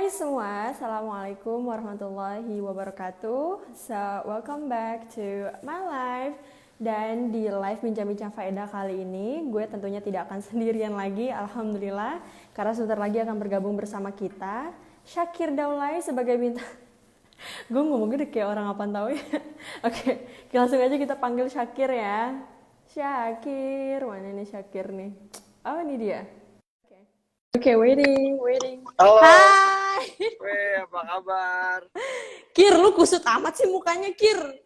Hai semua, Assalamualaikum warahmatullahi wabarakatuh. So, welcome back to my life. Dan di live Bincang-Bincang Faedah kali ini, gue tentunya tidak akan sendirian lagi, Alhamdulillah. Karena sebentar lagi akan bergabung bersama kita, Syakir Daulay sebagai bintang. Gue ngomongnya udah kayak orang apaan tahu ya. Oke, langsung aja kita panggil Syakir ya. Syakir, mana nih Syakir nih? Oh, ini dia. Oke, waiting. Halo, Hai. weh, apa kabar? Kir, lu kusut amat sih mukanya, Kir.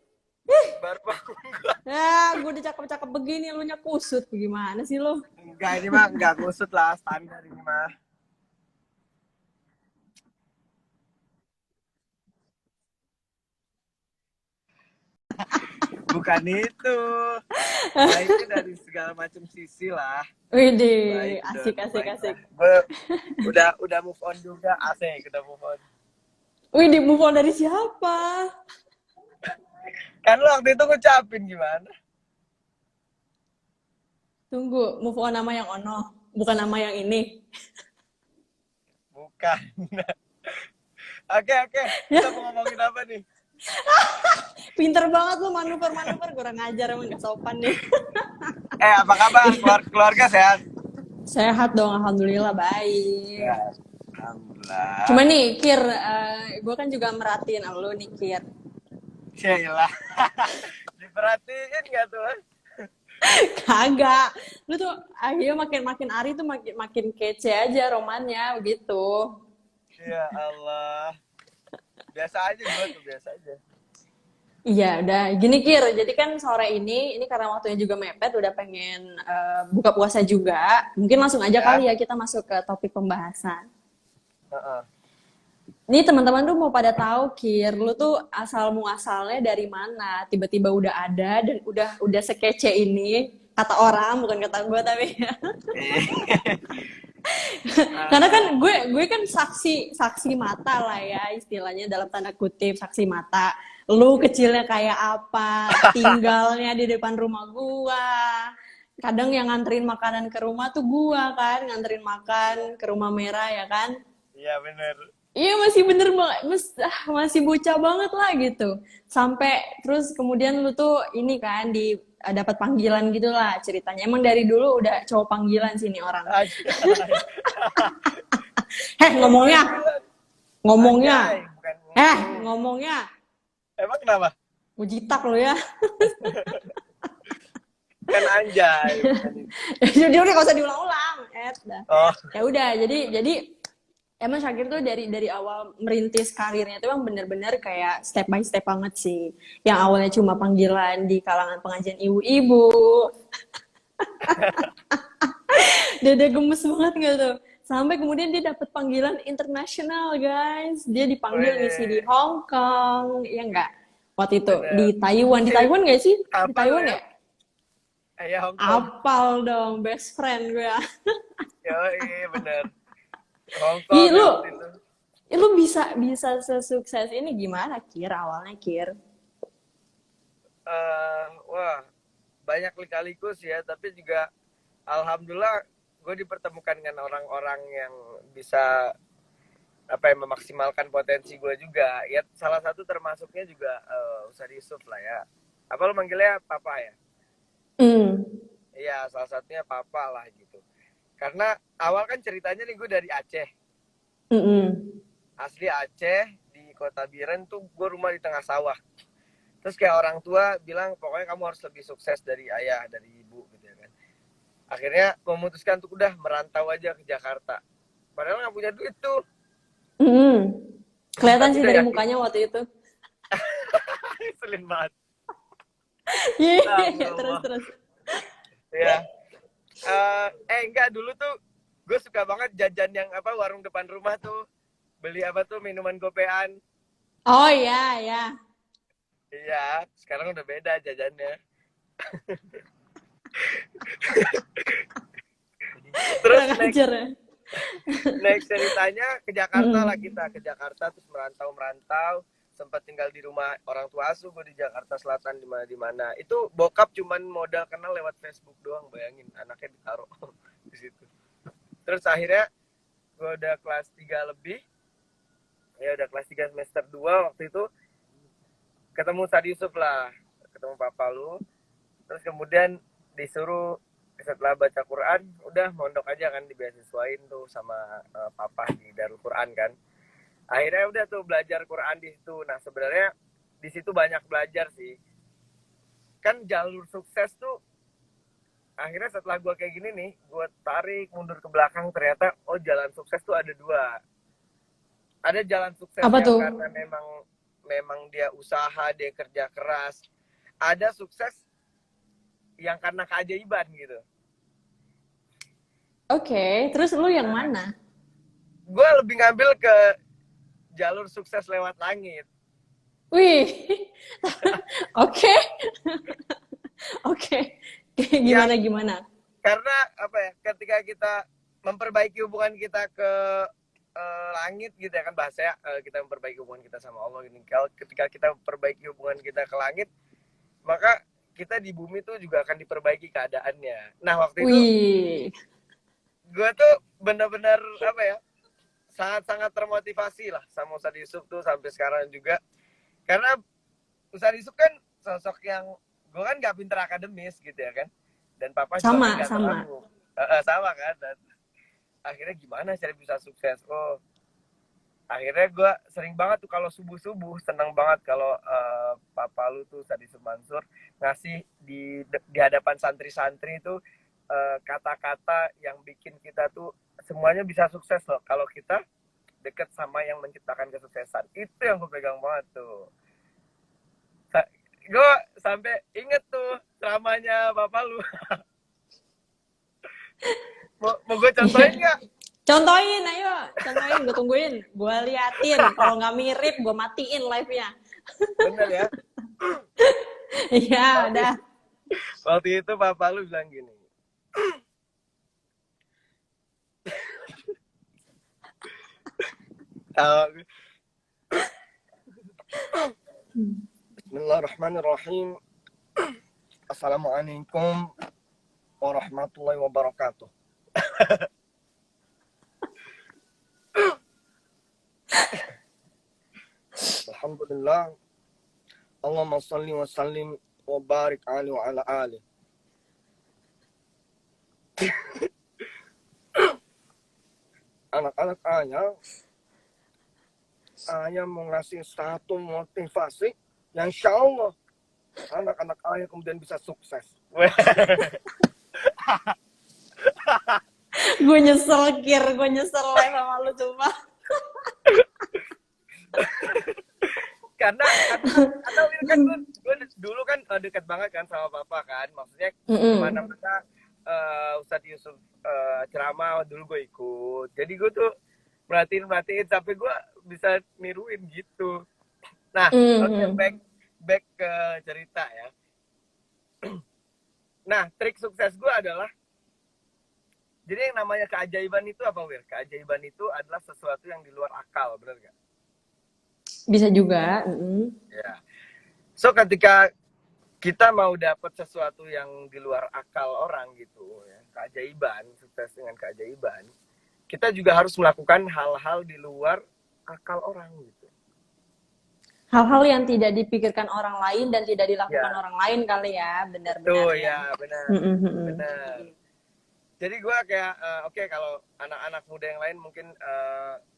Baru bangun. Ya, gue udah cakep-cakep begini, lu nya kusut. Gimana sih lu? Enggak, ini mah enggak kusut lah, standar ini mah. Bukan itu. Baiknya dari segala macam sisi lah. Widih, Baik, udah asik. baik lah. Gue udah move on juga, asik, udah move on. Widih, move on dari siapa? Kan lo waktu itu ngucapin gimana? Tunggu, move on nama yang ono, bukan nama yang ini. Bukan. Oke, kita mau ngomongin apa nih? Pinter banget lu manuver, kurang ajar emang gak sopan nih. Apa kabar? Keluarga sehat? Sehat dong, Alhamdulillah, baik. Ya, alhamdulillah. Cuma nih, Kir, gue kan juga merhatiin lu nih, Kir. Yaelah. Diperhatiin gak tuh? Kagak. Lu tuh akhirnya makin hari tuh makin kece aja romannya begitu. Ya Allah. Biasa aja gue tuh, biasa aja. Iya, udah gini Kir. Jadi kan sore ini karena waktunya juga mepet, udah pengen buka puasa juga. Mungkin langsung aja Ya. kali ya kita masuk ke topik pembahasan. Uh-uh. Nih teman-teman tuh mau pada tahu Kir, lu tuh asal muasalnya dari mana? Tiba-tiba udah ada dan udah sekece ini. Kata orang, bukan kata gue tapi. Karena kan gue kan saksi mata lah ya, istilahnya dalam tanda kutip saksi mata. Lu kecilnya kayak apa, tinggalnya di depan rumah gua. Kadang yang nganterin makanan ke rumah tuh gua kan, nganterin makan ke Rumah Merah ya kan. Iya bener. Iya masih bener banget, masih bocah banget lah gitu. Sampai terus kemudian lu tuh ini kan dapat panggilan gitu lah ceritanya. Emang dari dulu udah cowok panggilan sini orang. Ngomongnya. Anjay, bukan Ngomongnya. Emang kenapa? Ujitak lo ya. Kan anjay. Jadi udah gak usah diulang-ulang. Oh. Ya udah, jadi emang Syakir tuh dari awal merintis karirnya tuh emang bener-bener kayak step by step banget sih. Yang awalnya cuma panggilan di kalangan pengajian ibu-ibu. Dede gemes banget gak tuh? Sampai kemudian dia dapat panggilan internasional, guys. Dia dipanggil ngisi di Hong Kong, ya enggak? Waktu itu Bener. di Taiwan nggak sih? Di Taiwan ya? Ya Hong Kong. Apal dong, best friend gue. Yoi, bener. Hong Kong. Lu bisa sesukses ini gimana, Kir? Awalnya, Kir? Wah, banyak lika-liku sih ya, tapi juga alhamdulillah gue dipertemukan dengan orang-orang yang bisa memaksimalkan potensi gue juga. Ya salah satu termasuknya juga Ustadz Yusuf lah ya. Apa lu manggilnya Papa ya? Iya, salah satunya Papa lah gitu. Karena awal kan ceritanya nih gue dari Aceh. Asli Aceh, di Kota Biren tuh gue rumah di tengah sawah. Terus kayak orang tua bilang pokoknya kamu harus lebih sukses dari ayah, dari ibu gitu ya kan. Akhirnya memutuskan untuk udah merantau aja ke Jakarta. Padahal nggak punya duit tuh. Kelihatan sih dari mukanya waktu itu. Selin banget. Iya, terus. Ya. Enggak, dulu tuh gue suka banget jajan yang warung depan rumah tuh. Beli minuman gopean. Oh iya. Iya, sekarang udah beda jajannya. Terus next ceritanya ke Jakarta lah kita. Ke Jakarta terus merantau. Sempat tinggal di rumah orang tua asuh gue di Jakarta Selatan di mana. Itu bokap cuman modal kenal lewat Facebook doang, bayangin anaknya ditaruh di situ. Terus akhirnya gue udah kelas 3 lebih, Ya udah kelas 3 semester 2 waktu itu ketemu Ustadz Yusuf lah, ketemu Papa lu. Terus kemudian disuruh setelah baca Quran, udah mondok aja kan, dibeasiswain tuh sama Papa di Darul Quran kan. Akhirnya udah tuh belajar Quran di situ. Nah sebenarnya di situ banyak belajar sih. Kan jalur sukses tuh akhirnya setelah gue kayak gini nih, gue tarik mundur ke belakang, ternyata oh jalan sukses tuh ada dua. Ada jalan sukses Apa yang tuh? karena memang dia usaha, dia kerja keras. Ada sukses yang karena keajaiban gitu. Oke, terus lu yang Nah, mana? gue lebih ngambil ke jalur sukses lewat langit. Wih, oke, oke. Gimana Yang gimana? karena apa ya? Ketika kita memperbaiki hubungan kita ke langit gitu ya kan bahasanya, kita memperbaiki hubungan kita sama Allah ini. Kalau ketika kita memperbaiki hubungan kita ke langit, maka kita di bumi tuh juga akan diperbaiki keadaannya. Nah waktu itu Wih, gue tuh benar-benar apa ya, sangat-sangat termotivasi lah sama Ustadz Yusuf tuh sampai sekarang juga. Karena Ustadz Yusuf kan sosok yang gue kan gak pinter akademis gitu ya kan. Dan Papa juga kan sama, gak sama. terlalu. Sama kan. Dan akhirnya gimana cara bisa sukses? Oh, akhirnya gue sering banget tuh kalau subuh-subuh seneng banget kalau Papa lu tuh Ustadz Yusuf Mansur ngasih di hadapan santri-santri itu kata-kata yang bikin kita tuh semuanya bisa sukses loh kalau kita deket sama yang menciptakan kesuksesan. Itu yang gue pegang banget tuh. Gue sampai inget tuh ceramahnya Bapak lu. Mau gue contohin Iya. nggak? Contohin, ayo, contohin, gue tungguin, gue liatin. Kalau nggak mirip, gue matiin live-nya. Bener ya. Iya, waktu, udah. waktu itu Bapak lu bilang gini. Bismillahirrahmanirrahim. Assalamualaikum warahmatullahi wabarakatuh. Alhamdulillah. Allahumma salli wa sallim wa barik alaihi wa ala alihi. Anak-anak ayah mau ngasih satu motivasi yang insya Allah anak-anak ayah kemudian bisa sukses. Gue nyesel, Kir. Gue nyesel live sama lu, cuma. karena kan gue dulu kan dekat banget kan sama Papa kan, maksudnya kemana-mana Ustadz Yusuf ceramah dulu gue ikut, jadi gue tuh merhatiin sampai gue bisa niruin gitu. Nah oke, back ke cerita ya. Nah trik sukses gue adalah, jadi yang namanya keajaiban itu apa, Wir? Keajaiban itu adalah sesuatu yang di luar akal, benar gak? Bisa juga. Ya. So ketika kita mau dapat sesuatu yang di luar akal orang gitu ya, keajaiban, sukses dengan keajaiban, kita juga harus melakukan hal-hal di luar akal orang gitu. Hal-hal yang tidak dipikirkan orang lain dan tidak dilakukan orang lain kali ya, benar-benar. Tuh ya, benar. Benar. Jadi gue kayak oke, kalau anak-anak muda yang lain mungkin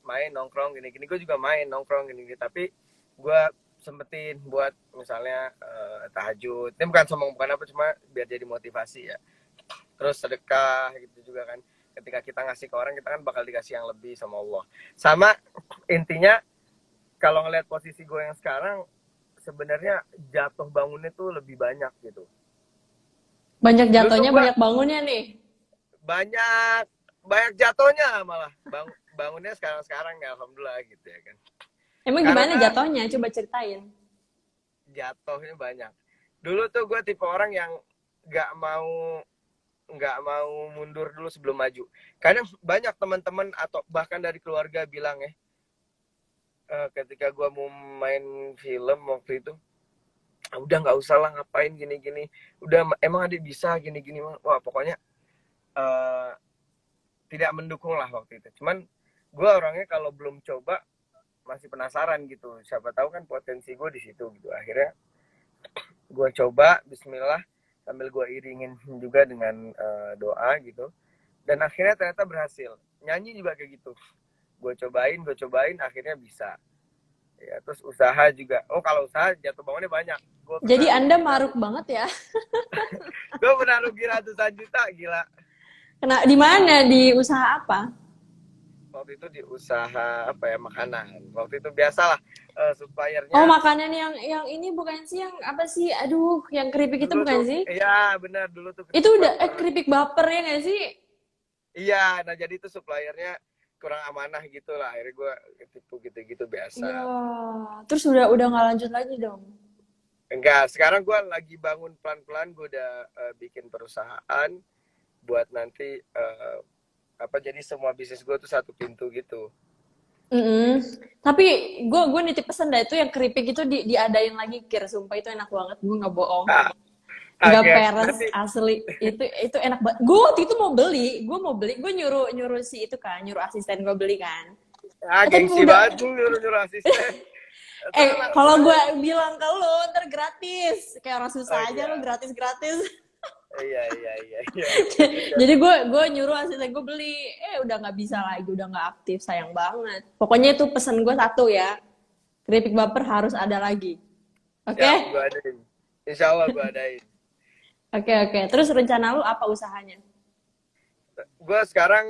main nongkrong gini-gini, gue juga main nongkrong gini-gini, tapi gue sempetin buat misalnya tahajud. Ini bukan sombong, bukan apa, cuma biar jadi motivasi ya. Terus sedekah gitu juga kan. Ketika kita ngasih ke orang, kita kan bakal dikasih yang lebih sama Allah. Sama intinya kalau ngeliat posisi gue yang sekarang, sebenarnya jatuh bangunnya tuh lebih banyak gitu. Banyak jatuhnya, banyak bangunnya nih. Banyak jatuhnya malah. Bangunnya sekarang ya alhamdulillah gitu ya kan. Emang gimana jatuhnya? Coba ceritain. Jatuhnya banyak. Dulu tuh gue tipe orang yang nggak mau mundur dulu sebelum maju. Kadang banyak teman-teman atau bahkan dari keluarga bilang ketika gue mau main film waktu itu, udah nggak usah lah, ngapain gini-gini. Udah, emang adik bisa gini-gini. Wah pokoknya tidak mendukung lah waktu itu. Cuman gue orangnya kalau belum coba masih penasaran gitu, siapa tahu kan potensi gue di situ gitu. Akhirnya gue coba Bismillah, sambil gue iringin juga dengan doa gitu, dan akhirnya ternyata berhasil. Nyanyi juga kayak gitu, gue cobain akhirnya bisa ya. Terus usaha juga, oh kalau usaha jatuh bangunnya banyak. gue Jadi pernah Anda rugi maruk ratu, banget ya. gue pernah rugi ratusan juta, gila. Kena di mana? Di usaha apa? Waktu itu di usaha apa ya, makanan. Waktu itu biasalah, Oh, suppliernya makanan yang ini bukan sih, yang apa sih? Aduh, yang keripik itu dulu bukan tuh, sih? iya benar, dulu tuh Itu keripik udah baper. keripik baper ya nggak sih? Iya, nah jadi itu suppliernya kurang amanah gitu lah, akhirnya gue ketipu gitu-gitu biasa. Iya. Terus udah nggak lanjut lagi dong. Enggak, sekarang gue lagi bangun pelan-pelan. Gue udah bikin perusahaan buat nanti apa, jadi semua bisnis gue tuh satu pintu gitu. Mm-mm. Tapi gue nitip pesan dah itu yang keripik itu diadain lagi kir, sumpah itu enak banget, gue nggak bohong. Ah, Nggak oke, peres nanti asli, itu enak banget. Gue waktu itu mau beli, gue nyuruh nyuruh si itu kan, nyuruh asisten gue beli kan. Tapi gengsi udah, banget lu nyuruh asisten. kalau Terus, gue bilang ke lu ntar gratis, kayak orang oh susah aja lu iya, gratis gratis. iya iya iya iya, bener juga Jadi sih. gue nyuruh asisten gue beli, udah nggak bisa lagi, udah nggak aktif, sayang banget. Pokoknya itu pesan gue satu ya, keripik baper harus ada lagi. Oke? Siap, gue adain. Insya Allah gue adain. Oke, oke. Terus rencana lu apa usahanya? Gue sekarang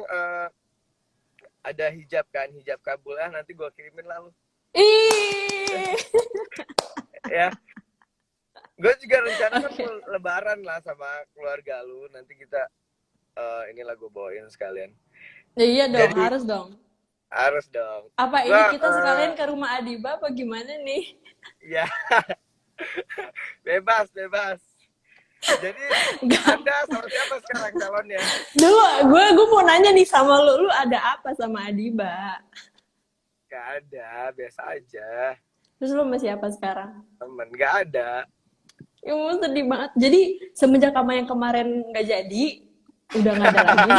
ada hijab kan, hijab kabul, nanti gue kirimin lah lu. Ih, Ya, gue juga rencana kan mau lebaran lah sama keluarga lu, nanti kita inilah gue bawain sekalian. ya iya dong, Jadi harus dong. harus dong. Apa Gue ini kita sekalian ke rumah Adiba apa gimana nih? ya bebas bebas. Jadi Enggak. Anda sama siapa sekarang calonnya? Dulu gue mau nanya nih sama lu ada apa sama Adiba? Gak ada, biasa aja. Terus lu sama siapa sekarang? Temen, gak ada. Ya mau sedih banget. Jadi semenjak sama yang kemarin nggak jadi, udah nggak ada lagi.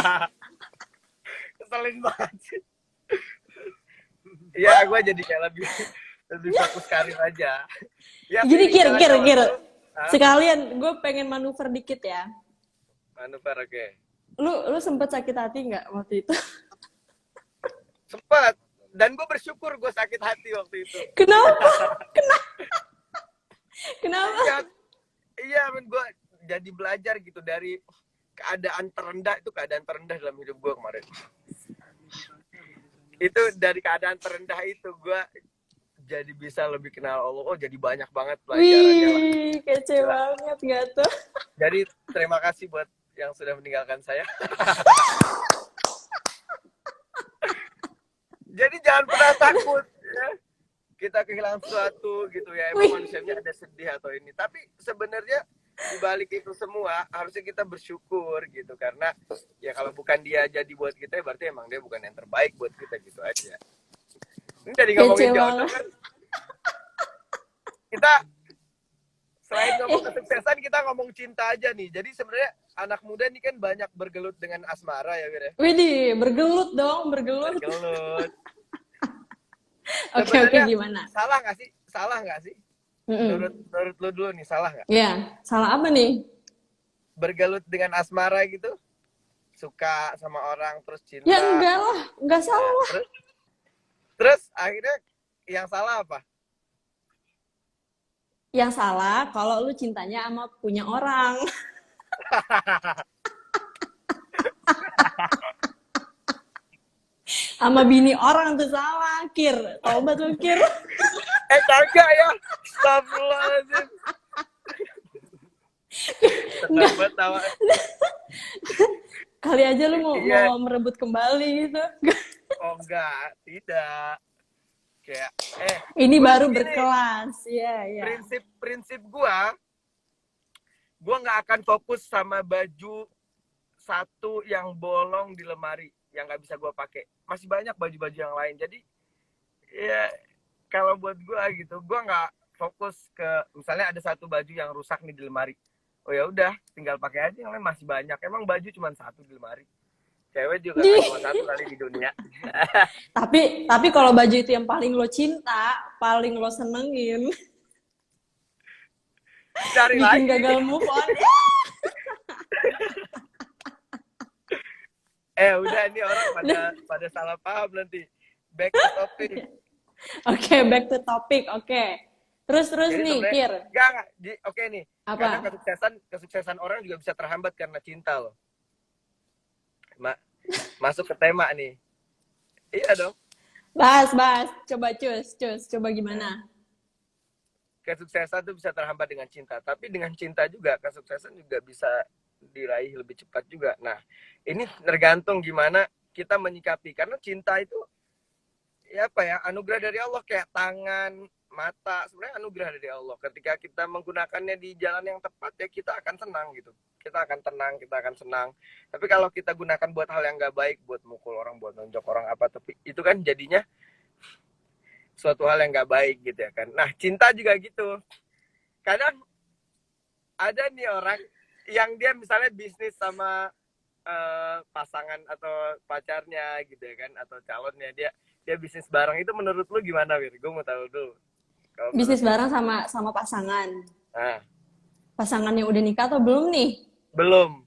Keselin banget sih. Ya, gue jadi kayak lebih lebih fokus karir aja. Ya, Gini pilih kir kir jalan-jalan kir. dulu. Hah? Sekalian gue pengen manuver dikit ya. Manuver, oke. Lu sempet sakit hati nggak waktu itu? Sempet. Dan gue bersyukur gue sakit hati waktu itu. Kenapa? Kenapa? Iya, iya, men, gue jadi belajar gitu dari keadaan terendah. Itu keadaan terendah dalam hidup gue kemarin. Itu dari keadaan terendah itu gue jadi bisa lebih kenal Allah. Oh, jadi banyak banget pelajarannya lah. Wih, kece Gila. banget gak tuh? Jadi terima kasih buat yang sudah meninggalkan saya. Jadi jangan pernah takut ya, kita kehilangan sesuatu gitu ya. Emang Wih, manusianya ada sedih atau ini, tapi sebenarnya di balik itu semua harusnya kita bersyukur gitu, karena ya kalau bukan dia jadi buat kita, berarti emang dia bukan yang terbaik buat kita gitu aja. Ini jadi kece ngomongin jodoh banget. kan, kita selain ngomong kesuksesan kita ngomong cinta aja nih. Jadi sebenarnya anak muda nih kan banyak bergelut dengan asmara ya, Wir ya. Widih, bergelut dong, bergelut. Bergelut. Oke, oke, Sebenarnya gimana? salah nggak sih? Salah nggak sih? Mm-mm. Menurut lu dulu nih, salah nggak? Ya, salah apa nih? Bergelut dengan asmara gitu? Suka sama orang, terus Ya cinta. enggak lah, enggak salah Ya, lah. terus akhirnya yang salah apa? Yang salah kalau lu cintanya sama punya orang. Sama bini orang tuh salah, Kir. Tobat lu, Kir. Kagak ya. Astagfirullahaladzim. Senang banget tawa. Kali aja lu mau, Iya. mau merebut kembali gitu. Oh enggak, tidak. Kayak, Ini gua baru gini, berkelas. Iya, iya. prinsip gua nggak akan fokus sama baju satu yang bolong di lemari yang nggak bisa gua pakai. Masih banyak baju-baju yang lain. Jadi ya kalau buat gua gitu, gua nggak fokus ke misalnya ada satu baju yang rusak nih di lemari. Oh ya udah, tinggal pakai aja, yang lain masih banyak. Emang baju cuma satu di lemari. Cewek juga Di. nggak cuma satu kali di dunia. Tapi kalau baju itu yang paling lo cinta, paling lo senengin, Cari bikin lagi. gagal move on. Udah ini orang pada salah paham nanti. Back to topic. Oke, back to topic. Oke. Terus Jadi nih, sebenarnya Kir. enggak. Oke nih. Karena Apa? kesuksesan orang juga bisa terhambat karena cinta loh. Masuk ke tema nih. Iya dong. Bahas. Coba cus. Coba gimana? Kesuksesan tuh bisa terhambat dengan cinta, tapi dengan cinta juga kesuksesan juga bisa diraih lebih cepat juga. Nah, ini tergantung gimana kita menyikapi, karena cinta itu ya apa ya, anugerah dari Allah, kayak tangan, mata, sebenarnya anugerah dari Allah. Ketika kita menggunakannya di jalan yang tepat ya kita akan senang gitu, kita akan tenang, kita akan senang. Tapi kalau kita gunakan buat hal yang nggak baik, buat mukul orang, buat nonjok orang apa, tapi itu kan jadinya suatu hal yang nggak baik gitu ya kan. Nah, cinta juga gitu. Kadang ada nih orang yang dia misalnya bisnis sama pasangan atau pacarnya gitu ya kan, atau calonnya, dia bisnis bareng. Itu menurut lu gimana, Wir? Gue mau tahu dulu kalau menurut Bisnis lu. bareng sama pasangan. Nah, Pasangannya udah nikah atau belum nih? belum.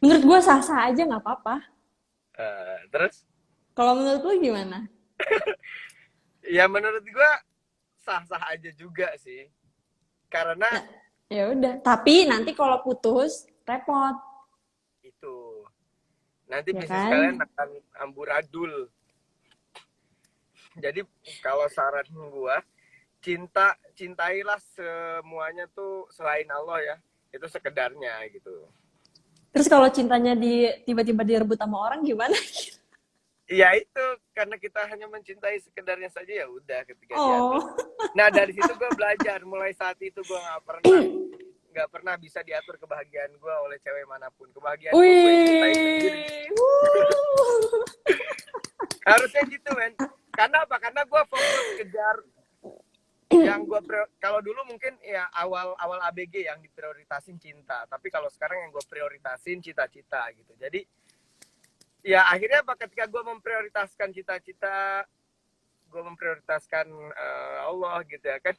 Menurut gue sah-sah aja nggak apa-apa. Terus Kalau menurut lu gimana? ya menurut gue sah-sah aja juga sih, karena Nah, ya udah. Tapi nanti kalau putus repot, itu nanti ya bisnis kan? kalian akan amburadul. Jadi kalau saran gue, cintailah semuanya tuh selain Allah ya, itu sekedarnya gitu. Terus kalau cintanya tiba-tiba direbut sama orang gimana? Ya itu, karena kita hanya mencintai sekedarnya saja, ya udah ketika diatur. Oh. Nah dari situ gue belajar, mulai saat itu gue nggak pernah bisa diatur kebahagiaan gue oleh cewek manapun. Kebahagiaan gue yang cintai sendiri. Wih. Harusnya gitu men. Karena apa? Karena gue fokus kejar yang kalau dulu mungkin ya awal ABG yang diprioritasin cinta, tapi kalau sekarang yang gue prioritasin cita-cita gitu. Jadi ya akhirnya apa, ketika gue memprioritaskan cita-cita, gue memprioritaskan Allah gitu ya kan,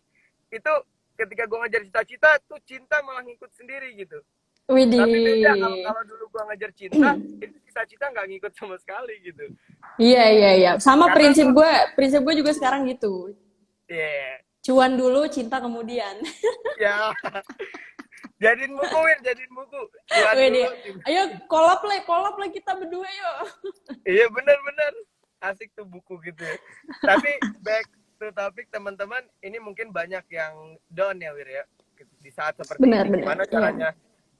itu ketika gue ngejar cita-cita tuh cinta malah ngikut sendiri gitu. Tapi beda Widih. kalau dulu gue ngejar cinta, itu cita-cita nggak ngikut sama sekali gitu. Iya. Sama Karena lu prinsip gue juga sekarang gitu. yeah, Cuan dulu, cinta kemudian. ya jadiin buku buat dulu. Widih. Ayo kolab lah kita berdua yuk. Iya benar asik tuh buku gitu ya. Tapi back to topic teman-teman, ini mungkin banyak yang down ya Wir ya, di saat seperti Benar. ini. Gimana Iya. caranya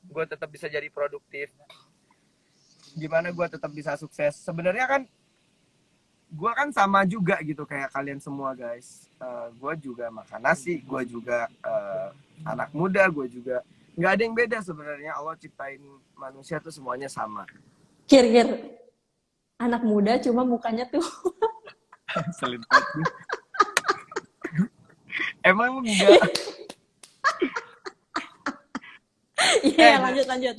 gue tetap bisa jadi produktif, gimana gue tetap bisa sukses. Sebenarnya kan gue kan sama juga gitu kayak kalian semua guys. Gue juga makan nasi, gue juga anak muda, gue juga nggak ada yang beda sebenarnya. Allah ciptain manusia tuh semuanya sama. Kir. Anak muda cuma mukanya tuh. Selintas. Emang enggak? Iya, lanjut.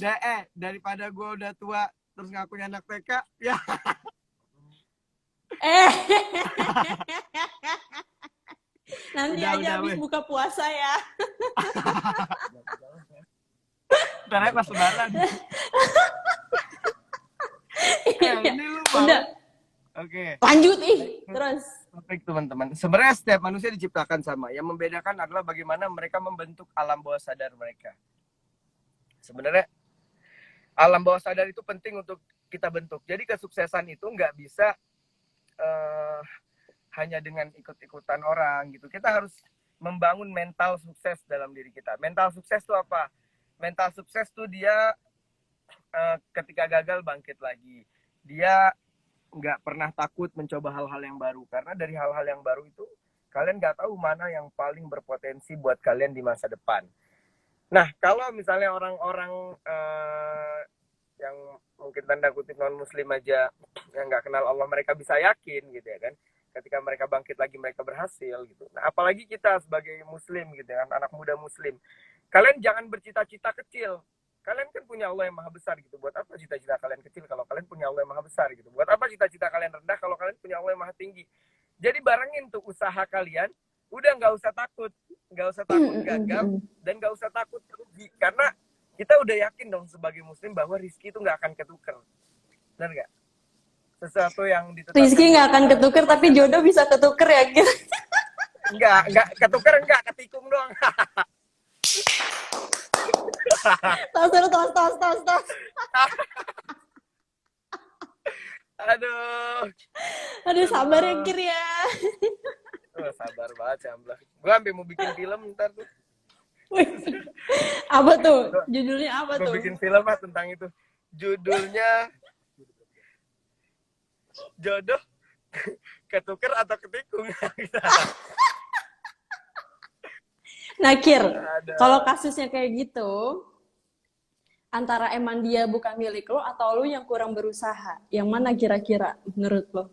Daripada gue udah tua terus ngakuin anak TK, ya. Eh. Nanti Udah, aja habis weh. buka puasa ya. Ntar aja pas lebaran. Ini lu mau? Udah, Oke. lanjut terus. Topik teman-teman. Sebenarnya setiap manusia diciptakan sama. Yang membedakan adalah bagaimana mereka membentuk alam bawah sadar mereka. Sebenarnya alam bawah sadar itu penting untuk kita bentuk. Jadi kesuksesan itu nggak bisa hanya dengan ikut-ikutan orang gitu. Kita harus membangun mental sukses dalam diri kita. Mental sukses itu apa? Mental sukses tuh dia ketika gagal bangkit lagi. Dia nggak pernah takut mencoba hal-hal yang baru, karena dari hal-hal yang baru itu kalian nggak tahu mana yang paling berpotensi buat kalian di masa depan. Nah, kalau misalnya orang-orang yang mungkin tanda kutip non muslim aja, yang nggak kenal Allah, mereka bisa yakin gitu ya kan, ketika mereka bangkit lagi mereka berhasil gitu. Nah, apalagi kita sebagai muslim gitu kan, anak muda muslim, kalian jangan bercita-cita kecil, Kalian kan punya Allah yang maha besar gitu. Buat apa cita-cita kalian kecil kalau kalian punya Allah yang maha besar gitu? Buat apa cita-cita kalian rendah kalau kalian punya Allah yang maha tinggi? Jadi barengin tuh usaha kalian, udah nggak usah takut gagal dan nggak usah takut rugi, karena kita udah yakin dong sebagai muslim bahwa rizki itu nggak akan ketuker, benar nggak? Sesuatu yang ditetapkan Rizky nggak akan Tuhan, ketuker, pasti tapi akan jodoh bisa ketuker ya, Kir. nggak ketuker, nggak ketikung doang. Tos dulu, tos. Aduh. Aduh, sabar ya, Kir ya. Sabar banget Camblah. Gue sampai mau bikin film ntar tuh. Apa tuh? Judulnya apa Gue tuh? bikin film lah tentang itu. Judulnya jodoh ketuker atau ketikung. Nah, Kir, Ada. kalau kasusnya kayak gitu, antara emang dia bukan milik lo atau lo yang kurang berusaha, yang mana kira-kira menurut lo?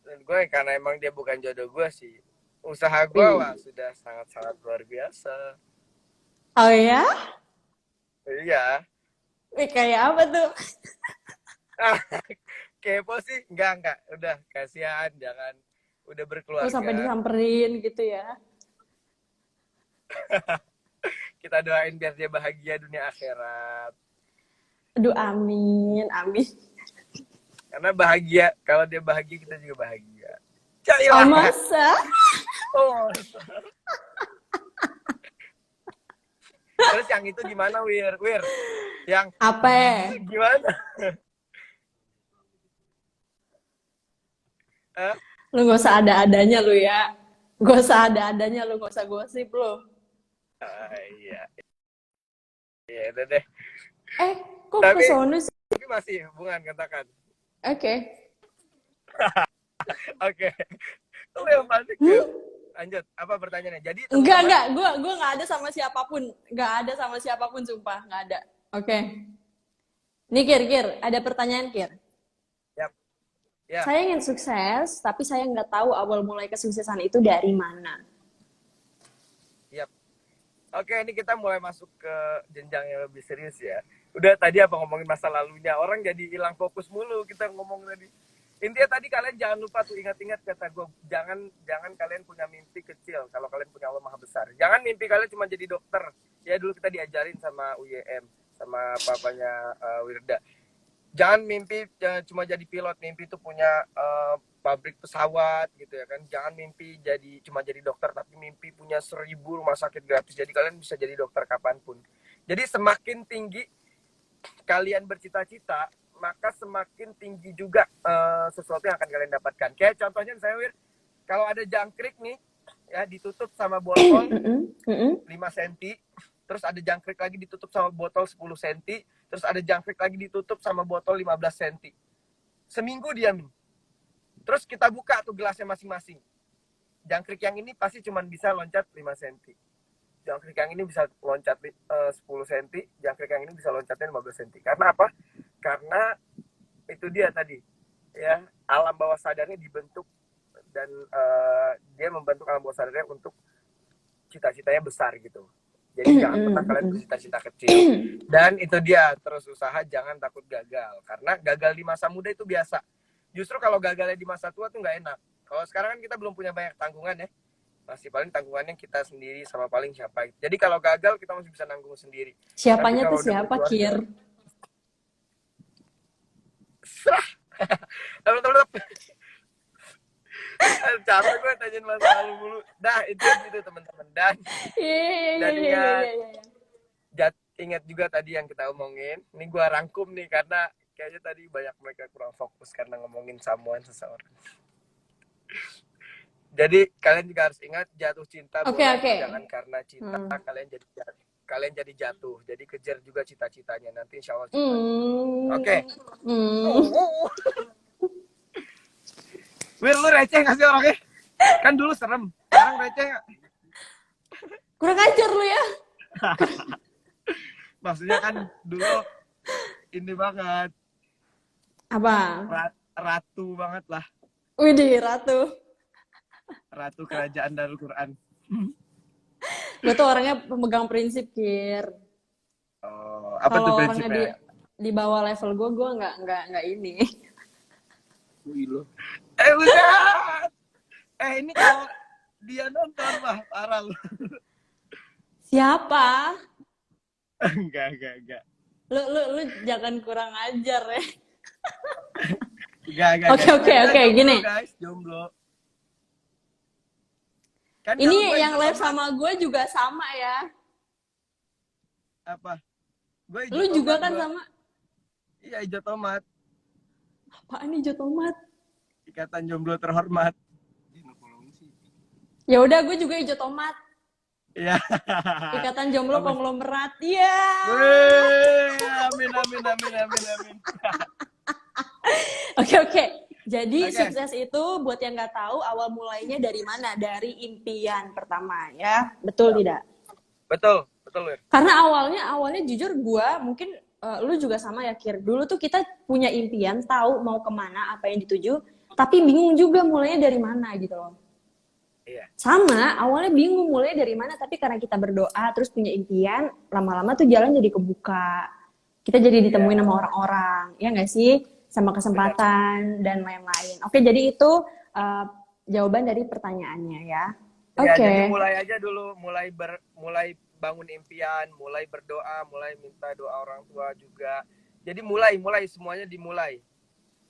Dan gue karena emang dia bukan jodoh gue sih. Usaha gue wah sudah sangat-sangat luar biasa. Oh ya? Iya. Kayak apa tuh? Kepo sih? Enggak. Udah, kasihan, jangan. Udah berkeluarga. Oh, sampai disamperin gitu ya? Kita doain biar dia bahagia dunia akhirat. Aduh, amin. Karena bahagia, kalau dia bahagia kita juga bahagia. Oh, Cailah. masa? Oh. Terus yang itu gimana, Wir? Yang Apa? gimana? Lu gak usah ada-adanya lu ya. Gak usah ada-adanya lu, gak usah gosip lu. Iya. Iya, udah deh. Kok Tapi- ke sono sih? Tapi masih hubungan, katakan. Oke. Oke. Lu yang panik ya? Lanjut, apa pertanyaannya? Jadi Enggak. Gue nggak ada sama siapapun. Nggak ada sama siapapun, sumpah. Nggak ada. Oke. Nih, Kir. Ada pertanyaan, Kir. Yap. Ya. Saya ingin sukses, tapi saya nggak tahu awal mulai kesuksesan itu dari mana. Yap. Oke, ini kita mulai masuk ke jenjang yang lebih serius ya. Udah tadi apa ngomongin masa lalunya, orang jadi hilang fokus mulu kita ngomong tadi. Intinya tadi kalian jangan lupa tuh ingat-ingat kata gue, jangan kalian punya mimpi kecil kalau kalian punya Allah Maha Besar. Jangan mimpi kalian cuma jadi dokter. Ya dulu kita diajarin sama UYM, sama papanya Wirda. Jangan mimpi cuma jadi pilot, mimpi itu punya pabrik pesawat gitu ya kan. Jangan mimpi cuma jadi dokter, tapi mimpi punya 1000 rumah sakit gratis. Jadi kalian bisa jadi dokter kapanpun. Jadi semakin tinggi kalian bercita-cita, maka semakin tinggi juga sesuatu yang akan kalian dapatkan. Kayak contohnya saya, Wir, kalau ada jangkrik nih, ya ditutup sama botol 5 cm, terus ada jangkrik lagi ditutup sama botol 10 cm, terus ada jangkrik lagi ditutup sama botol 15 cm. Seminggu diamin. Terus kita buka tuh gelasnya masing-masing. Jangkrik yang ini pasti cuma bisa loncat 5 cm. Jangkrik yang ini bisa loncat 10 cm, jangkrik yang ini bisa loncatnya 15 cm. Karena apa? Karena itu dia tadi, ya, alam bawah sadarnya dibentuk dan dia membentuk alam bawah sadarnya untuk cita-citanya besar gitu. Jadi jangan pernah kalian bercita-cita kecil. Dan itu dia, terus usaha, jangan takut gagal. Karena gagal di masa muda itu biasa. Justru kalau gagalnya di masa tua tuh nggak enak. Kalau sekarang kan kita belum punya banyak tanggungan ya. Masih paling tanggungannya kita sendiri sama paling siapa. Jadi kalau gagal kita masih bisa nanggung sendiri. Siapanya tuh siapa, Kir? Capek gue tanyain masa lalu mulu. Dah, itu gitu teman-teman. Dan ingat juga tadi yang kita omongin. Ini gue rangkum nih karena kayaknya tadi banyak mereka kurang fokus karena ngomongin samuan seseorang. Jadi kalian juga harus ingat, jatuh cinta jangan karena cinta kalian jadi jatuh. Jadi kejar juga cita-citanya, nanti insya Allah. Oke. Wir, lu receh nggak sih orangnya? Kan dulu serem, sekarang receh nggak? Kurang ajar lu ya. Maksudnya kan dulu ini banget. Apa? Ratu banget lah. Widih, Ratu. Ratu kerajaan Darul Quran. Gue tuh orangnya pemegang prinsip, Kir. Oh, apa tuh Kalau orangnya prinsipnya? di bawah level gue nggak ini. Wih lo. Bukan. Ini kalau dia nonton mah parah lu. Siapa? Enggak. Lu jangan kurang ajar ya. Enggak, Oke guys. oke Kita oke jomblo, gini. guys. Jomblo. Kan kalau gue Ini yang hijau live tomat, sama gue juga sama ya. apa? Gue Lu hijau juga tomat, kan gue. sama. Iya, hijau tomat. Apaan nih Jotomat? Ikatan jomblo terhormat. Ya udah gue juga hijau tomat. Iya. Ikatan jomblo Bagus. konglomerat. Iya. Wih, amin. Oke oke. Jadi Oke, sukses itu buat yang nggak tahu awal mulainya dari mana? Dari impian pertama ya. Betul tidak? betul, Wir. Karena awalnya jujur gue mungkin lu juga sama ya Kir. Dulu tuh kita punya impian, tahu mau kemana, apa yang dituju, tapi bingung juga mulainya dari mana gitu loh. Iya. Sama, awalnya bingung mulai dari mana, tapi karena kita berdoa, terus punya impian, lama-lama tuh jalan jadi kebuka. Kita jadi ditemuin sama orang-orang, ya nggak sih? Sama kesempatan dan lain-lain. Oke, jadi itu jawaban dari pertanyaannya ya. Ya, Oke. jadi mulai aja dulu, mulai bangun impian, mulai berdoa, mulai minta doa orang tua juga. Jadi mulai semuanya dimulai.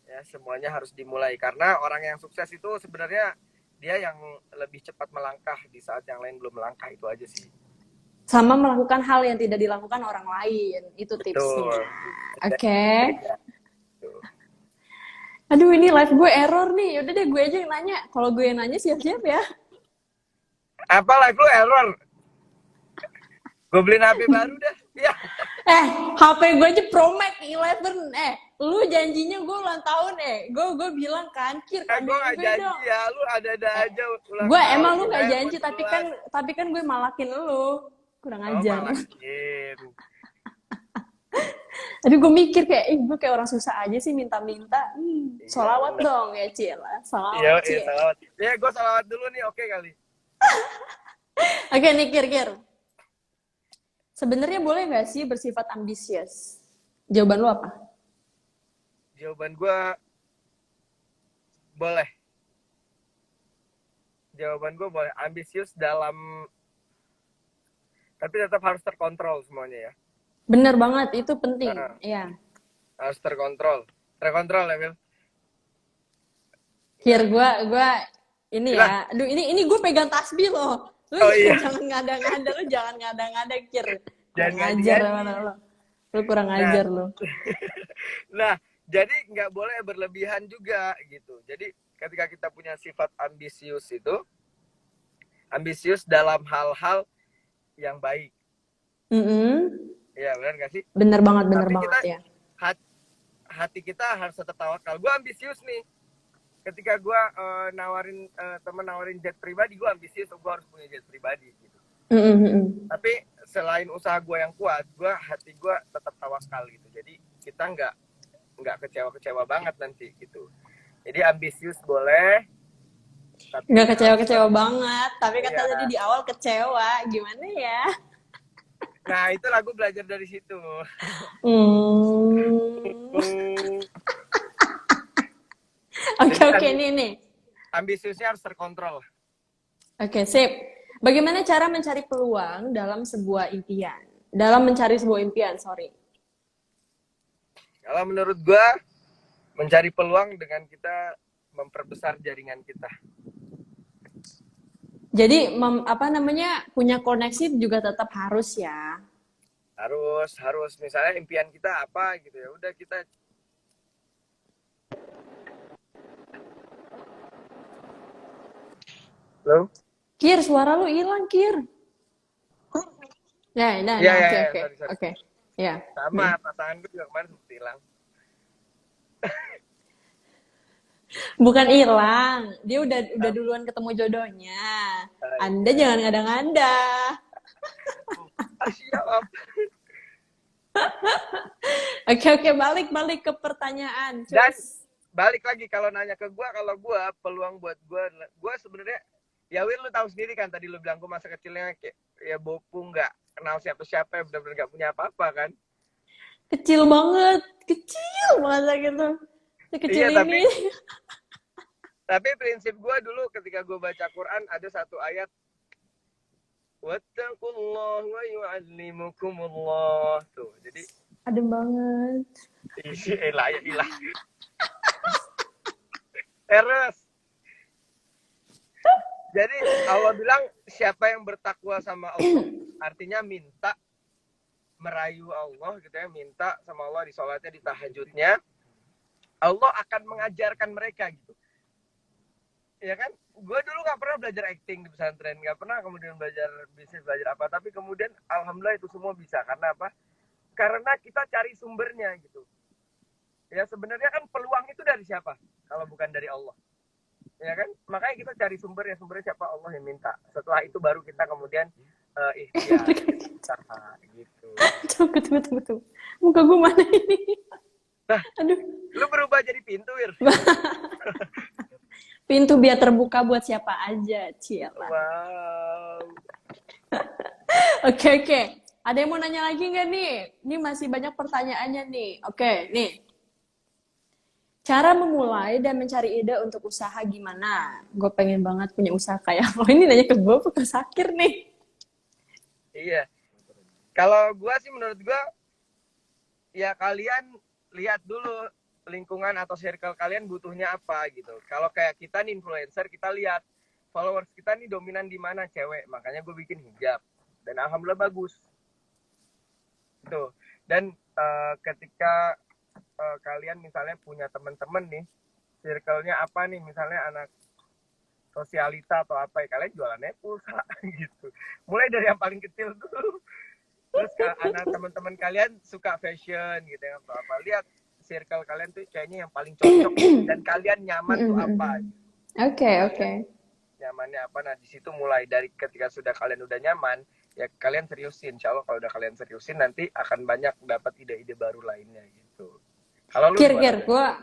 Ya, semuanya harus dimulai karena orang yang sukses itu sebenarnya dia yang lebih cepat melangkah di saat yang lain belum melangkah, itu aja sih. Sama melakukan hal yang tidak dilakukan orang lain, itu tipsnya. Betul. Oke. Aduh ini live gue error nih, yaudah deh gue aja yang nanya. Kalau gue yang nanya siap-siap ya. Apalah gue error. Gue beliin HP baru dah. Ya. HP gue aja Pro Max 11. Lu janjinya gue ulang tahun gue bilang kan, Kir, Gue kadoin gak gue janji dong. ya, lu ada aja ulang Gue tahun. emang lu gak janji, tapi kan gue malakin lu. Kurang ajar. Malakin. Aduh gue mikir kayak, gue kayak orang susah aja sih minta-minta. Sholawat dong ya Cila. Iya, Sholawat Cil. salawat. Ya, gue salawat dulu nih, oke kali. Oke nih Kir. Sebenarnya boleh nggak sih bersifat ambisius? Jawaban lu apa? Jawaban gue boleh. Jawaban gue boleh. Ambisius dalam, tapi tetap harus terkontrol semuanya ya. Bener banget, itu penting. Iya. Harus terkontrol. Terkontrol ya, Mil? Kir, gue ini ya. Aduh, ini gue pegang tasbih loh. Lu jangan ngada-ngada, lu jangan ngada-ngada, Kir. Kurang ajar lo. Lu kurang ajar lo. Nah, jadi nggak boleh berlebihan juga gitu. Jadi ketika kita punya sifat ambisius itu, ambisius dalam hal-hal yang baik. Ya, benar nggak sih? Bener banget ya. Hati kita harus tetap tawakal. Gue ambisius nih. Ketika gue temen nawarin jet pribadi, gue ambisius, gue harus punya jet pribadi gitu. Tapi selain usaha gue yang kuat, hati gue tetap tawakal gitu. Jadi kita nggak kecewa banget nanti gitu. Jadi ambisius boleh. Nggak kecewa banget, tapi kata tadi di awal kecewa, gimana ya? Nah, itu lagu belajar dari situ. Oke, nih. Ambisiusnya harus terkontrol. Oke, sip. Bagaimana cara mencari peluang dalam sebuah impian? Dalam mencari sebuah impian, sorry. Kalau menurut gue, mencari peluang dengan kita memperbesar jaringan kita. Jadi punya koneksi juga tetap harus ya. Harus. Misalnya impian kita apa gitu ya, udah kita. Halo? Kir, suara lu hilang, Kir. Oke. Ya. Sama, pasangan gue juga kemarin sempat hilang. Bukan hilang, dia udah duluan ketemu jodohnya. Anda jangan ngada-ngada. Siap. Oke, balik ke pertanyaan. Dan balik lagi kalau nanya ke gue, kalau gue peluang buat gue sebenarnya ya Wir, lu tahu sendiri kan tadi lu bilang gue masa kecilnya kayak ya bopu nggak kenal siapa-siapa, yang benar-benar nggak punya apa-apa kan. Kecil banget gitu. Sekecil Iya, ini. tapi prinsip gue dulu ketika gue baca Quran ada satu ayat, wattaqullah wa yu'allimukumullah. Tuh, jadi Adem banget. isi ilah ya ilah. Terus jadi Allah bilang siapa yang bertakwa sama Allah, artinya minta merayu Allah gitu ya, minta sama Allah di sholatnya, di tahajudnya, Allah akan mengajarkan mereka gitu. Ya kan, gue dulu nggak pernah belajar acting di pesantren, nggak pernah kemudian belajar bisnis, belajar apa, tapi kemudian alhamdulillah itu semua bisa. Karena apa? Karena kita cari sumbernya gitu. Ya sebenarnya kan peluang itu dari siapa kalau bukan dari Allah, ya kan? Makanya kita cari sumbernya siapa, Allah yang minta. Setelah itu baru kita kemudian ikhtiar gitu. Tunggu. Muka gue mana ini? Nah, Aduh. lu berubah jadi pintu, Wir. Pintu biar terbuka buat siapa aja, Cila. Wow. Oke. Ada yang mau nanya lagi nggak nih? Ini masih banyak pertanyaannya nih. Oke, nih. Cara memulai dan mencari ide untuk usaha gimana? Gue pengen banget punya usaha kayak lo. Ini nanya ke gue apa ke Sakir nih? Iya. Kalau gue sih, menurut gue, ya kalian lihat dulu lingkungan atau circle kalian butuhnya apa gitu. Kalau kayak kita nih influencer, kita lihat followers kita nih dominan di mana, cewek. Makanya gue bikin hijab. Dan alhamdulillah bagus. Tuh. Dan ketika kalian misalnya punya teman-teman nih, circle-nya apa nih, misalnya anak sosialita atau apa, ya kalian jualannya pulsa gitu. Mulai dari yang paling kecil dulu. Terus anak teman-teman kalian suka fashion gitu ya, apa lihat circle kalian tuh kayaknya yang paling cocok dan kalian nyaman tuh apa. Oke. Nyamannya apa, nah di situ mulai. Dari ketika sudah kalian udah nyaman, ya kalian seriusin. Insya Allah kalau udah kalian seriusin, nanti akan banyak dapat ide-ide baru lainnya gitu. Kalau lu Kir,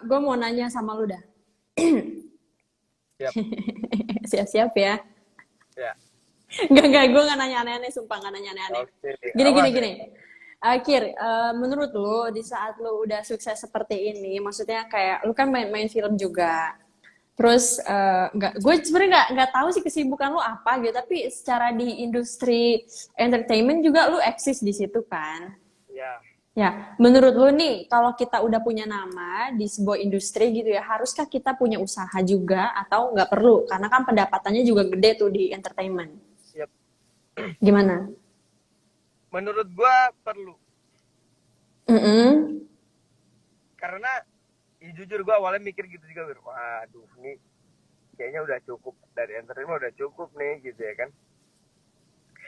gue mau nanya sama lu dah. Siap. Siap-siap ya. Ya. Enggak, gue gak nanya aneh-aneh, sumpah gak nanya aneh-aneh. Gini. Kir, menurut lu di saat lu udah sukses seperti ini, maksudnya kayak lu kan main film juga, terus gue sebenarnya nggak tahu sih kesibukan lu apa gitu, tapi secara di industri entertainment juga lu eksis di situ kan? Ya, menurut lu nih, kalau kita udah punya nama di sebuah industri gitu ya, haruskah kita punya usaha juga atau nggak perlu? Karena kan pendapatannya juga gede tuh di entertainment. Yep. Gimana? Menurut gua perlu. Karena ya jujur gua awalnya mikir gitu juga, waduh nih kayaknya udah cukup, dari entertainment udah cukup nih gitu ya kan.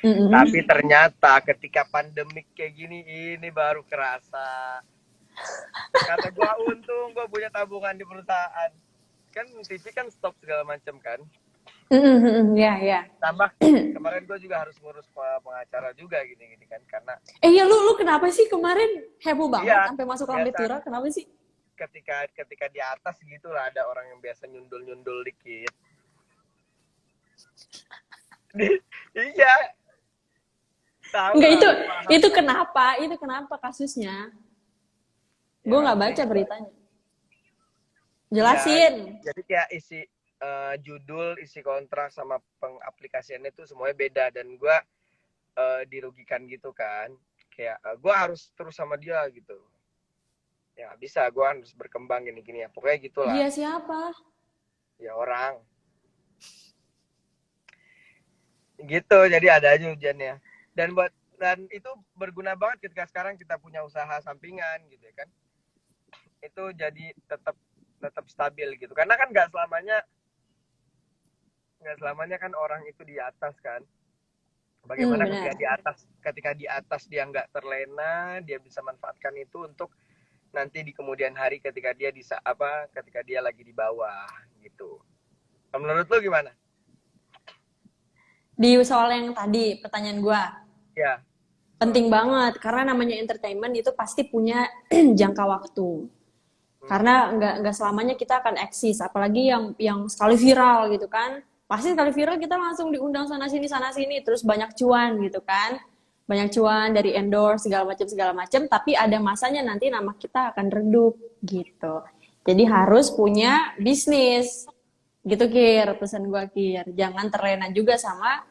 Tapi ternyata ketika pandemik kayak gini, ini baru kerasa. Kata gua, untung gua punya tabungan di perusahaan. Kan TV kan stop segala macam kan. Ya. Tambah kemarin gue juga harus ngurus pengacara juga gini kan, karena ya lu kenapa sih kemarin heboh banget sampai masuk lambe tura, kenapa sih? Ketika di atas gitu lah ada orang yang biasa nyundul dikit. Iya. Enggak, itu kenapa kasusnya? Gue nggak baca beritanya. Jelasin. Ya, jadi kayak isi judul, isi kontrak sama pengaplikasiannya itu semuanya beda, dan gue dirugikan gitu kan. Kayak gue harus terus sama dia gitu. Ya nggak bisa, gue harus berkembang gini ya. Pokoknya gitulah. Dia siapa? Ya orang. Gitu, jadi ada aja hujannya. Dan itu berguna banget ketika sekarang kita punya usaha sampingan gitu ya kan. Itu jadi tetap stabil gitu. Karena kan nggak selamanya kan orang itu di atas kan. Bagaimana ketika di atas dia nggak terlena, dia bisa manfaatkan itu untuk nanti di kemudian hari ketika dia ketika dia lagi di bawah gitu. Menurut lu gimana? Di soal yang tadi pertanyaan gue, ya penting banget karena namanya entertainment itu pasti punya jangka waktu. Karena nggak selamanya kita akan eksis, apalagi yang sekali viral gitu kan. Pasti sekali viral kita langsung diundang sana sini terus banyak cuan gitu kan. banyak cuan dari endorse segala macam, tapi ada masanya nanti nama kita akan redup gitu. Jadi harus punya bisnis. Gitu Kir, pesan gua Kir. Jangan terlena juga sama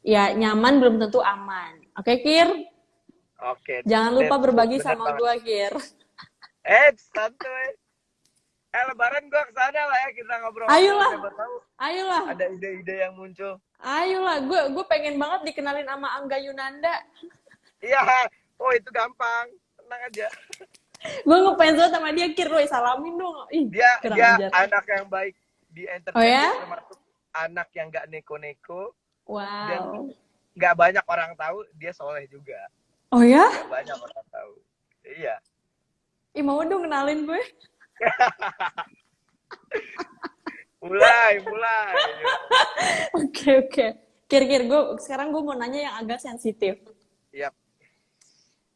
ya nyaman belum tentu aman. Oke Kir? Oke, Jangan lupa berbagi bener sama banget. gua Kir. Santuy. Lebaran gua kesana lah ya, kita ngobrol-ngobrol, Ayolah, siapa tahu ayolah, ada ide-ide yang muncul. ayolah. Gue pengen banget dikenalin sama Angga Yunanda. Iya, oh itu gampang, tenang aja. Gue ngefans banget sama dia Kir, Roy salamin dong. Ih, Dia kurang dia ajar. anak yang baik di Oh entertain, dia ya? termasuk anak yang nggak neko-neko dan Wow. nggak banyak orang tahu dia soleh juga. Oh ya? Nggak banyak orang tahu. Iya. Ih, mau dong kenalin gue. mulai. Oke, oke. Kir, Kir, sekarang gue mau nanya yang agak sensitif. Iya.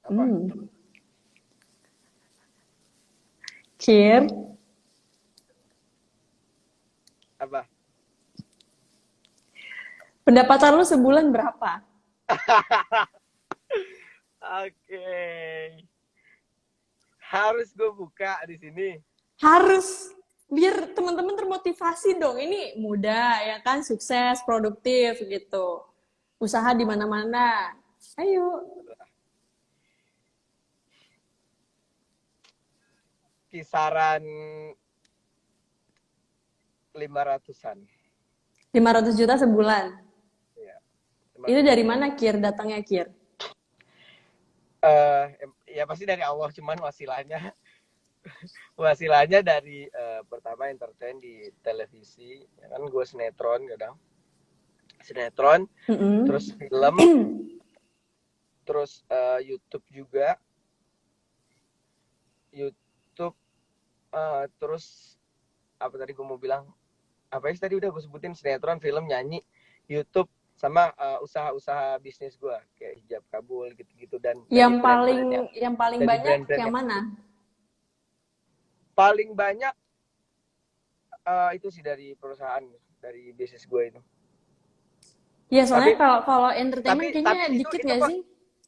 Apa? Hmm. Kir, Apa? pendapatan lu sebulan berapa? Oke. Harus gue buka di sini. Harus biar teman-teman termotivasi dong. Ini muda ya kan, sukses, produktif gitu. Usaha di mana-mana. Ayo. Kisaran 500-an. 500 juta sebulan. Ya, Itu dari mana Kir? Datangnya Kir? ya pasti dari Allah, cuman wasilahnya dari pertama entertain di televisi, ya kan gue sinetron, terus film, terus YouTube juga, terus apa tadi gue mau bilang, apa sih tadi udah gue sebutin, sinetron, film, nyanyi, YouTube, sama usaha-usaha bisnis gue kayak hijab kabul gitu-gitu, dan Yang brand-brand paling dari banyak brand-brand yang mana? paling banyak itu sih dari perusahaan, dari bisnis gue itu. Ya soalnya Tapi kalau entertainment kayaknya itu dikit itu nggak kok, sih?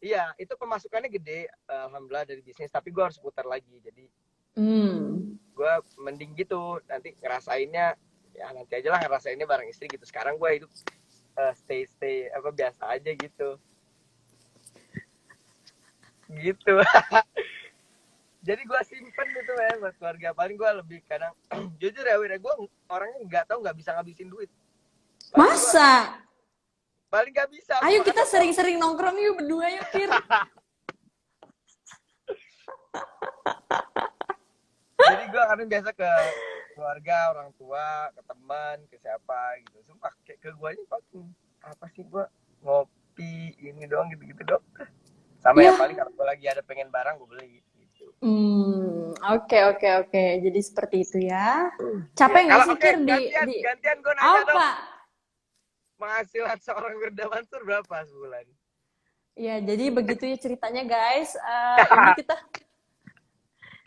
iya itu pemasukannya gede, alhamdulillah dari bisnis. Tapi gue harus putar lagi, jadi Hmm. gue mending gitu nanti ngerasainnya, ya nanti aja lah ngerasainnya bareng istri gitu. Sekarang gue hidup stay apa biasa aja gitu. Jadi gue simpen gitu ya buat keluarga. Paling gue lebih kadang jujur ya Wir, gue orangnya nggak bisa ngabisin duit. Masa? Paling nggak bisa Ayo gue kita kadang. sering-sering nongkrong yuk berdua yuk Kir. Jadi gue kadang biasa ke keluarga, orang tua, ke teman, ke siapa gitu. Sumpah kayak ke gue aja paling apa sih, gue ngopi ini doang gitu-gitu dong. Sama ya Ya. paling kalau gue lagi ada pengen barang gue beli gitu. Oke. Jadi seperti itu ya. Ya, Capek nggak kalau sih oke, Kir gantian gue nanya dong. apa? Penghasilan seorang Firda Mansur berapa sebulan? Ya, jadi begitu ya ceritanya guys. Ini kita,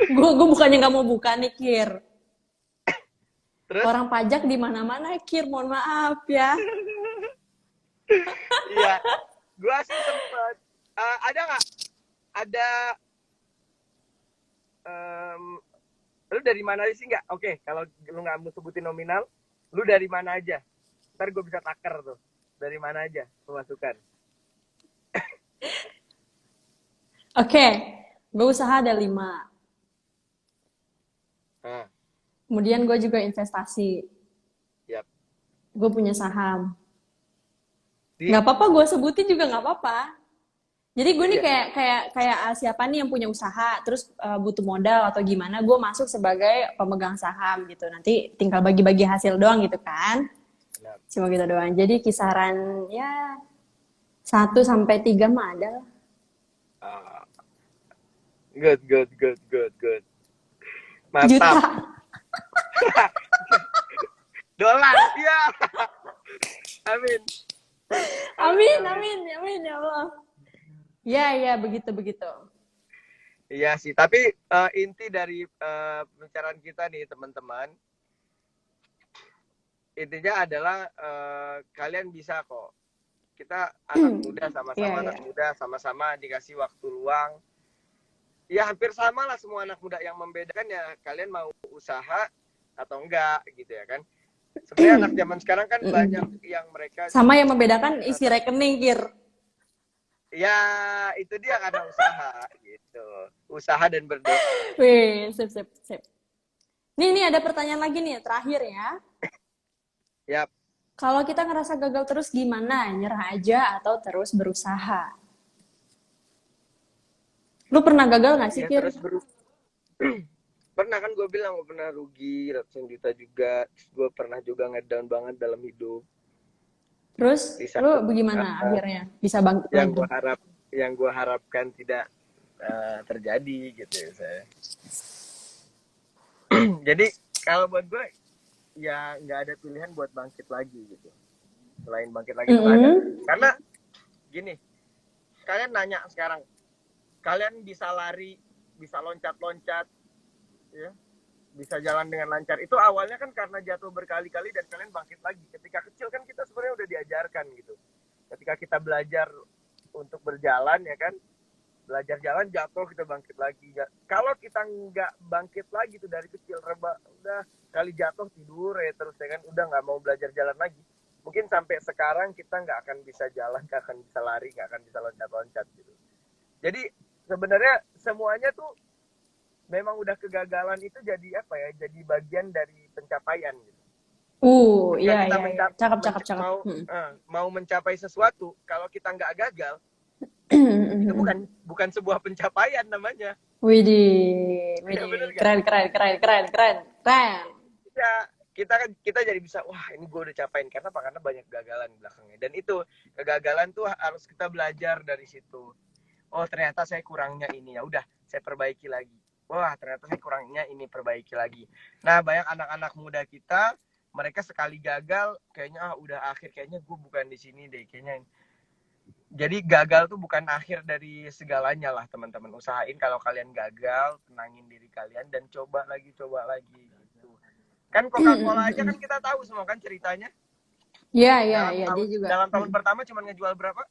gue bukannya nggak mau buka nih Kir. Terus? Orang pajak di mana-mana Kir, mohon maaf ya. Iya, gue sih sempet. Ada nggak? Ada. Lu dari mana sih nggak? Oke, kalau lu nggak mau sebutin nominal, lu dari mana aja? Ntar gue bisa taker tuh. Dari mana aja pemasukan? Oke, gue usaha ada 5. Nah, Kemudian gue juga investasi. yap. Gue punya saham. Di? Nggak apa-apa gue sebutin juga nggak apa-apa. Jadi gue nih Iya. kayak siapa nih yang punya usaha, terus butuh modal atau gimana, gue masuk sebagai pemegang saham gitu. Nanti tinggal bagi-bagi hasil doang gitu kan. Nah, Cuma gitu doang. Jadi kisaran ya 1 sampai 3 mah ada lah. good. Mantap. Juta. Dolar, ya. Amin. Amin ya Allah. Ya begitu. Iya sih, tapi inti dari pembicaraan kita nih teman-teman, intinya adalah kalian bisa kok kita anak muda, Iya, sama-sama iya. anak muda, sama-sama dikasih waktu luang. Ya hampir sama lah semua anak muda, yang membedakan ya kalian mau usaha atau enggak gitu ya kan. Sebenarnya anak zaman sekarang kan banyak yang mereka Sama yang membedakan isi rekening, Kir. ya itu dia karena usaha gitu. Usaha dan berdoa. Wih, sip, sip, sip. Nih ada pertanyaan lagi nih, terakhir ya. Ya, Kalau kita ngerasa gagal terus gimana? Nyerah aja atau terus berusaha? Lu pernah gagal nggak sih, ya Kir? terus pernah kan gue bilang gue pernah rugi ratusan juta juga. Terus gue pernah juga ngedown banget dalam hidup. Terus Di lu satu bagaimana akhirnya bisa bangkit yang lagi? gue harapkan tidak terjadi gitu ya saya. Jadi kalau buat gue ya nggak ada pilihan buat bangkit lagi gitu. Selain bangkit lagi itu nggak ada. Karena gini, kalian nanya sekarang, kalian bisa lari, bisa loncat-loncat, ya, bisa jalan dengan lancar. Itu awalnya kan karena jatuh berkali-kali dan kalian bangkit lagi. Ketika kecil kan kita sebenarnya udah diajarkan gitu. Ketika kita belajar untuk berjalan ya kan, belajar jalan jatuh kita bangkit lagi. Kalau kita nggak bangkit lagi tuh dari kecil, udah kali jatuh tidur ya terus ya kan, udah nggak mau belajar jalan lagi. Mungkin sampai sekarang kita nggak akan bisa jalan, nggak akan bisa lari, nggak akan bisa loncat-loncat gitu. Jadi sebenarnya semuanya tuh memang udah kegagalan itu jadi apa ya? Jadi bagian dari pencapaian gitu. Ketika Iya, kita iya, iya. Cakep, cakep, cakep. mau mencapai sesuatu, kalau kita nggak gagal, itu bukan sebuah pencapaian namanya. Widih, Ya widih. bener gak? Keren, keren, keren, keren, keren, keren. Ya kita jadi bisa, wah ini gue udah capain karena apa? Karena banyak kegagalan di belakangnya. Dan itu kegagalan tuh harus kita belajar dari situ. Oh ternyata saya kurangnya ini, ya udah saya perbaiki lagi. Wah ternyata saya kurangnya ini, perbaiki lagi. Nah banyak anak-anak muda kita, mereka sekali gagal kayaknya udah akhir, kayaknya gue bukan di sini deh kayaknya. Jadi gagal tuh bukan akhir dari segalanya lah teman-teman. Usahain kalau kalian gagal, tenangin diri kalian dan coba lagi gitu. Kan Coca-Cola aja kan kita tahu semua kan ceritanya. Iya, iya, iya, dia juga. Dalam tahun pertama cuma ngejual berapa?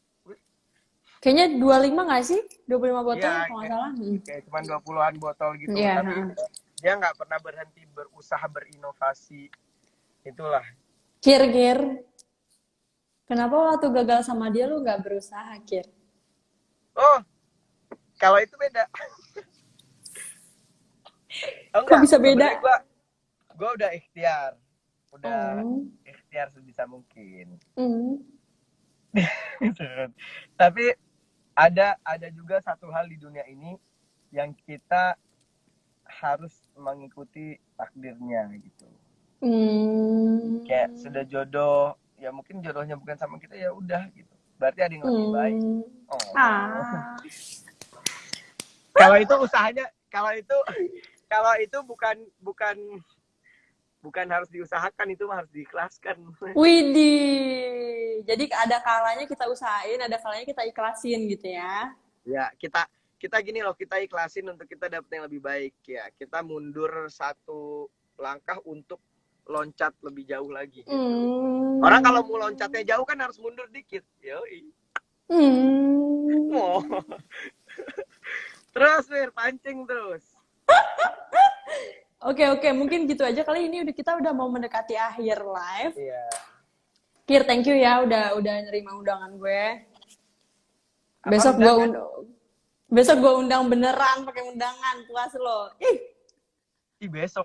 Kayaknya 25 nggak sih? 25 botol Iya, kalau nggak salah. kayak cuma 20-an botol gitu. Iya, Tapi dia nggak pernah berhenti berusaha berinovasi. Itulah. Kir, Kir. Kenapa waktu gagal sama dia lu nggak berusaha, Kir? Oh, kalau itu beda. Oh, Kok enggak, bisa beda? Gue udah ikhtiar. Udah ikhtiar sebisa mungkin. Tapi ada juga satu hal di dunia ini yang kita harus mengikuti takdirnya gitu. Kayak sudah jodoh, ya mungkin jodohnya bukan sama kita, ya udah gitu. Berarti ada yang lebih baik. Kalau itu usahanya, kalau itu bukan harus diusahakan, itu harus diikhlaskan. Widih. Jadi ada kalanya kita usahain, ada kalanya kita ikhlasin gitu ya. Ya, kita gini loh, kita ikhlasin untuk kita dapet yang lebih baik ya. Kita mundur satu langkah untuk loncat lebih jauh lagi gitu. Orang kalau mau loncatnya jauh kan harus mundur dikit. Yoi. Oh. Terus Mir, pancing terus. Oke, mungkin gitu aja kali ini kita udah mau mendekati akhir live. Iya. Kir, thank you ya udah nerima undangan gue. Apa Besok gue undang beneran pakai undangan, puas lo. Ih, besok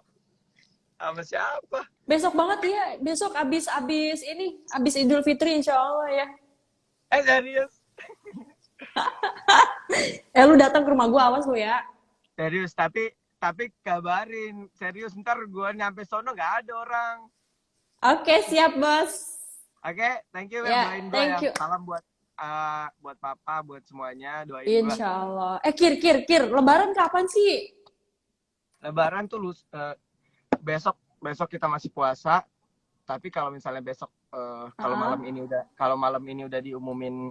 sama siapa? Besok banget ya, besok abis Idul Fitri insya Allah ya. Serius? Lu datang ke rumah gue, awas lo ya. Serius, tapi kabarin. Serius, ntar gue nyampe sono gak ada orang. Oke, siap bos. Oke, thank you Ya, doain gue thank you. Salam buat papa, buat semuanya, doain Insya Allah. Kir, Lebaran kapan sih? Lebaran tuh besok kita masih puasa, tapi kalau misalnya besok kalau malam ini udah diumumin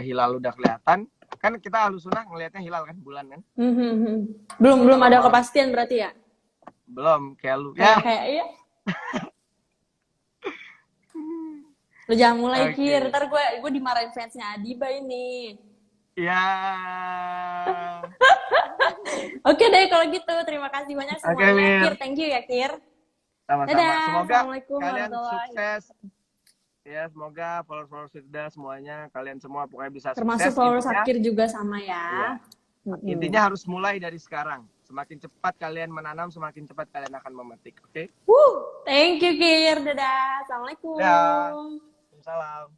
hilal udah kelihatan, kan kita Ahlussunnah ngelihatnya hilal kan, bulan kan. Belum ada kepastian berarti ya? Belum, kayak lu. Kayak iya. Lu jangan mulai, Oke. Kir. Ntar gue dimarahin fansnya Adiba ini. Ya. Oke deh kalau gitu. Terima kasih banyak Oke, semuanya. Mir. Kir, thank you ya, Kir. Sama-sama. Dadah. Semoga Assalamualaikum kalian warahmatullahi sukses. Ya, semoga followers Firda semuanya, kalian semua pokoknya bisa termasuk sukses. followers Intinya, Sakir juga sama ya. ya. Intinya harus mulai dari sekarang. Semakin cepat kalian menanam, semakin cepat kalian akan memetik. Oke? Thank you, Kir. Dadah. Assalamualaikum. Dah. Salam.